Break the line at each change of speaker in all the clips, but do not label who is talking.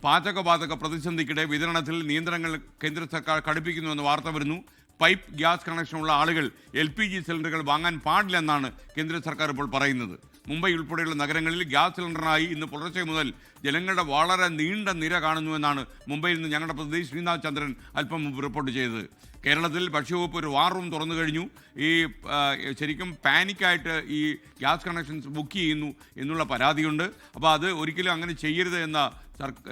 പാചകവാതക പ്രതിസന്ധിക്കിടെ വിതരണത്തിൽ നിയന്ത്രണങ്ങൾ കേന്ദ്ര സർക്കാർ കടുപ്പിക്കുന്നുവെന്ന് വാർത്ത വരുന്നു. പൈപ്പ് ഗ്യാസ് കണക്ഷനുള്ള ആളുകൾ LPG സിലിണ്ടറുകൾ വാങ്ങാൻ പാടില്ലെന്നാണ് കേന്ദ്ര സർക്കാർ ഇപ്പോൾ പറയുന്നത്. മുംബൈ ഉൾപ്പെടെയുള്ള നഗരങ്ങളിൽ ഗ്യാസ് സിലിണ്ടറിനായി ഇന്ന് പുലർച്ചെ മുതൽ ജനങ്ങളുടെ വളരെ നീണ്ട നിര കാണുന്നുവെന്നാണ് മുംബൈയിൽ നിന്ന് ഞങ്ങളുടെ പ്രതിനിധി ശ്രീനാഥ് ചന്ദ്രൻ അല്പം മുമ്പ് റിപ്പോർട്ട് ചെയ്തത്. കേരളത്തിൽ ഭക്ഷ്യവകുപ്പ് ഒരു വാർ റൂം തുറന്നു കഴിഞ്ഞു. ഈ ശരിക്കും പാനിക്കായിട്ട് ഈ ഗ്യാസ് കണക്ഷൻസ് ബുക്ക് ചെയ്യുന്നു എന്നുള്ള പരാതിയുണ്ട്. അപ്പോൾ അത് ഒരിക്കലും അങ്ങനെ ചെയ്യരുത് എന്ന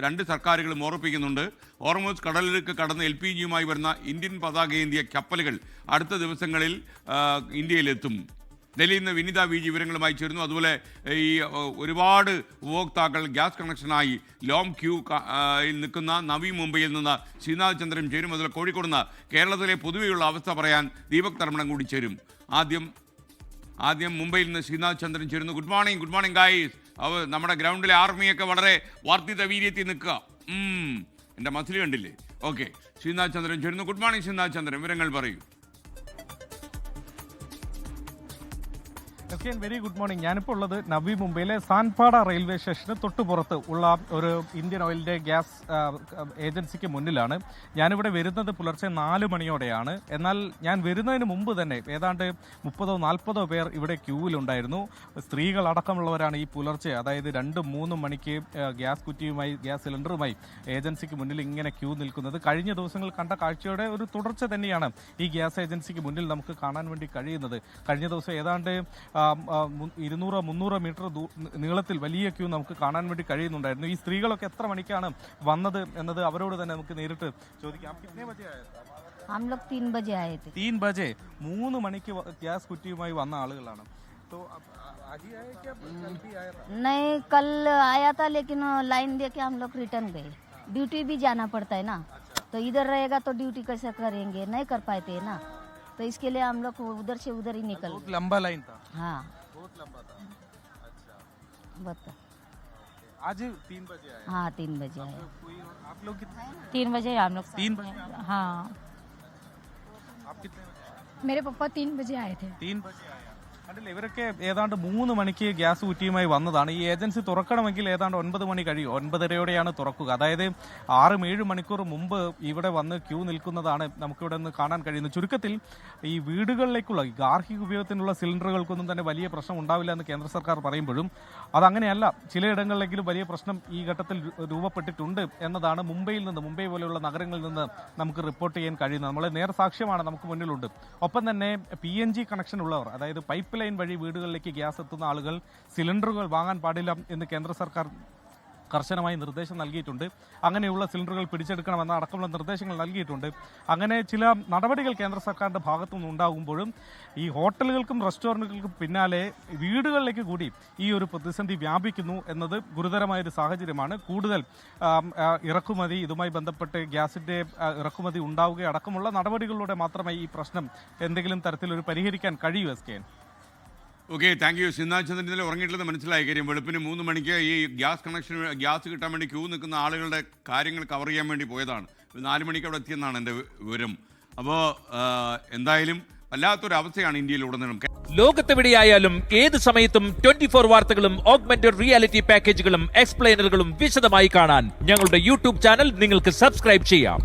രണ്ട് സർക്കാരുകളും ഓർപ്പിക്കുന്നുണ്ട്. ഹോർമൂസ് കടലിലേക്ക് കടന്ന് LPGയുമായി വരുന്ന ഇന്ത്യൻ പതാകയേന്തിയ കപ്പലുകൾ അടുത്ത ദിവസങ്ങളിൽ ഇന്ത്യയിലെത്തും. ഡൽഹിയിൽ നിന്ന് വിനിത VG വിവരങ്ങളുമായി ചേരുന്നു. അതുപോലെ ഈ ഒരുപാട് ഉപഭോക്താക്കൾ ഗ്യാസ് കണക്ഷനായി ലോങ് ക്യൂ നിൽക്കുന്ന നവി മുംബൈയിൽ നിന്ന് ശ്രീനാഥ് ചന്ദ്രൻ ചേരും. അതുപോലെ കോഴിക്കോട് നിന്ന് കേരളത്തിലെ പൊതുവെയുള്ള അവസ്ഥ പറയാൻ ദീപക് തർമ്മണം കൂടി ചേരും. ആദ്യം മുംബൈയിൽ നിന്ന് ശ്രീനാഥ് ചന്ദ്രൻ ചേരുന്നു. Good morning guys. നമ്മുടെ ഗ്രൗണ്ടിലെ ആർമിയൊക്കെ വളരെ വർദ്ധിത വീര്യത്തിൽ നിൽക്കുക. എൻ്റെ മസിൽ കണ്ടില്ലേ? ഓക്കെ, ശ്രീനാഥ് ചന്ദ്രൻ ചേരുന്നു. ഗുഡ് മോർണിംഗ് ശ്രീനാഥ് ചന്ദ്രൻ, വിവരങ്ങൾ പറയൂ.
Very good morning. ഞാനിപ്പോൾ ഉള്ളത് നവി മുംബൈയിലെ സാൻപാഡ റെയിൽവേ സ്റ്റേഷന് തൊട്ടുപുറത്ത് ഉള്ള ഒരു ഇന്ത്യൻ ഓയിലിൻ്റെ ഗ്യാസ് ഏജൻസിക്ക് മുന്നിലാണ്. ഞാനിവിടെ വരുന്നത് പുലർച്ചെ 4 മണിയോടെയാണ്. എന്നാൽ ഞാൻ വരുന്നതിന് മുമ്പ് തന്നെ ഏതാണ്ട് 30-40 പേർ ഇവിടെ ക്യൂവിലുണ്ടായിരുന്നു. സ്ത്രീകളടക്കമുള്ളവരാണ് ഈ പുലർച്ചെ, അതായത് 2-3 മണിക്ക് ഗ്യാസ് കുറ്റിയുമായി, ഗ്യാസ് സിലിണ്ടറുമായി ഏജൻസിക്ക് മുന്നിൽ ഇങ്ങനെ ക്യൂ നിൽക്കുന്നത്. കഴിഞ്ഞ ദിവസങ്ങൾ കണ്ട കാഴ്ചയുടെ ഒരു തുടർച്ച തന്നെയാണ് ഈ ഗ്യാസ് ഏജൻസിക്ക് മുന്നിൽ നമുക്ക് കാണാൻ വേണ്ടി കഴിയുന്നത്. കഴിഞ്ഞ ദിവസം ഏതാണ്ട് 200-300 മീറ്റർ നീളത്തിൽ വലിയ ക്യൂ നമുക്ക് കാണാൻ വേണ്ടി കഴിയുന്നുണ്ടായിരുന്നു. ഈ സ്ത്രീകളൊക്കെ എത്ര മണിക്കാണ് വന്നത് എന്നത് അവരോട് തന്നെ നമുക്ക് നേരിട്ട് ചോദിക്കാം.
3 बजे आए थे.
3 बजे 3 മണിക്ക് ഗ്യാസ് കുറ്റിയുമായി വന്ന ആളുകളാണ്.
नहीं, कल आया था लेकिन लाइन दे के हम लोग रिटर्न गए. ड्यूटी भी जाना पड़ता है ना, तो इधर रहेगा तो ड्यूटी कैसे करेंगे, नहीं कर पाए थे ना, तो इसके लिए हम लोग उधर से उधर ही निकल.
बहुत लंबा लाइन था.
हाँ,
बहुत लंबा था. अच्छा,
बता.
आज 3 बजे आए.
हाँ, 3 बजे आए.
आप लोग कितने?
3 बजे हम लोग.
3 बजे?
हाँ.
आप कितने बजे आए?
मेरे पापा 3 बजे आए थे.
3 बजे आया. കണ്ടില്ല, ഇവരൊക്കെ ഏതാണ്ട് 3 മണിക്ക് ഗ്യാസ് കുറ്റിയുമായി വന്നതാണ്. ഈ ഏജൻസി തുറക്കണമെങ്കിൽ ഏതാണ്ട് 9 മണി കഴിയും. 9:30യോടെയാണ് തുറക്കുക. അതായത് 6-7 മണിക്കൂർ മുമ്പ് ഇവിടെ വന്ന് ക്യൂ നിൽക്കുന്നതാണ് നമുക്കിവിടെ നിന്ന് കാണാൻ കഴിയുന്നത്. ചുരുക്കത്തിൽ ഈ വീടുകളിലേക്കുള്ള ഗാർഹിക ഉപയോഗത്തിനുള്ള സിലിണ്ടറുകൾക്കൊന്നും തന്നെ വലിയ പ്രശ്നം ഉണ്ടാവില്ല എന്ന് കേന്ദ്ര സർക്കാർ പറയുമ്പോഴും അതങ്ങനെയല്ല. ചിലയിടങ്ങളിലെങ്കിലും വലിയ പ്രശ്നം ഈ ഘട്ടത്തിൽ രൂപപ്പെട്ടിട്ടുണ്ട് എന്നതാണ് മുംബൈ പോലെയുള്ള നഗരങ്ങളിൽ നിന്ന് നമുക്ക് റിപ്പോർട്ട് ചെയ്യാൻ കഴിയുന്നത്. നമ്മളെ നേർസാക്ഷ്യമാണ് നമുക്ക് മുന്നിലുണ്ട്. ഒപ്പം തന്നെ PNG കണക്ഷൻ ഉള്ളവർ, അതായത് പൈപ്പ് ലൈൻ വഴി വീടുകളിലേക്ക് ഗ്യാസ് എത്തുന്ന ആളുകൾ സിലിണ്ടറുകൾ വാങ്ങാൻ പാടില്ല എന്ന് കേന്ദ്ര സർക്കാർ കർശനമായി നിർദ്ദേശം നൽകിയിട്ടുണ്ട്. അങ്ങനെയുള്ള സിലിണ്ടറുകൾ പിടിച്ചെടുക്കണമെന്ന അടക്കമുള്ള നിർദ്ദേശങ്ങൾ നൽകിയിട്ടുണ്ട്. അങ്ങനെ ചില നടപടികൾ കേന്ദ്ര സർക്കാരിൻ്റെ ഭാഗത്തുനിന്ന് ഉണ്ടാകുമ്പോഴും ഈ ഹോട്ടലുകൾക്കും റെസ്റ്റോറൻറ്റുകൾക്കും പിന്നാലെ വീടുകളിലേക്ക് കൂടി ഈ ഒരു പ്രതിസന്ധി വ്യാപിക്കുന്നു എന്നത് ഗുരുതരമായൊരു സാഹചര്യമാണ്. കൂടുതൽ ഇറക്കുമതി, ഇതുമായി ബന്ധപ്പെട്ട് ഗ്യാസിൻ്റെ ഇറക്കുമതി ഉണ്ടാവുക അടക്കമുള്ള നടപടികളിലൂടെ മാത്രമേ ഈ പ്രശ്നം എന്തെങ്കിലും തരത്തിലൊരു പരിഹരിക്കാൻ കഴിയൂ. SKN.
Okay, thank you. Srinath Chandran ഉറങ്ങിയിട്ടില്ലെന്ന് മനസ്സിലായ കാര്യം. വെളുപ്പിന് 3 മണിക്ക് ഈ ഗ്യാസ് കിട്ടാൻ വേണ്ടി ക്യൂ നിൽക്കുന്ന ആളുകളുടെ കാര്യങ്ങൾ കവർ ചെയ്യാൻ വേണ്ടി പോയതാണ്. 4 മണിക്ക് അവിടെ എത്തിയെന്നാണ് എൻ്റെ വിവരം. അപ്പോൾ എന്തായാലും വല്ലാത്തൊരു അവസ്ഥയാണ് ഇന്ത്യയിലുടനീളം.
ലോകത്തെവിടെയായാലും ഏത് സമയത്തും 24 വാർത്തകളും ഓഗ്മെന്റഡ് റിയാലിറ്റി പാക്കേജുകളും എക്സ്പ്ലെയിനറുകളും വിശദമായി കാണാൻ ഞങ്ങളുടെ YouTube ചാനൽ നിങ്ങൾക്ക് സബ്സ്ക്രൈബ് ചെയ്യാം.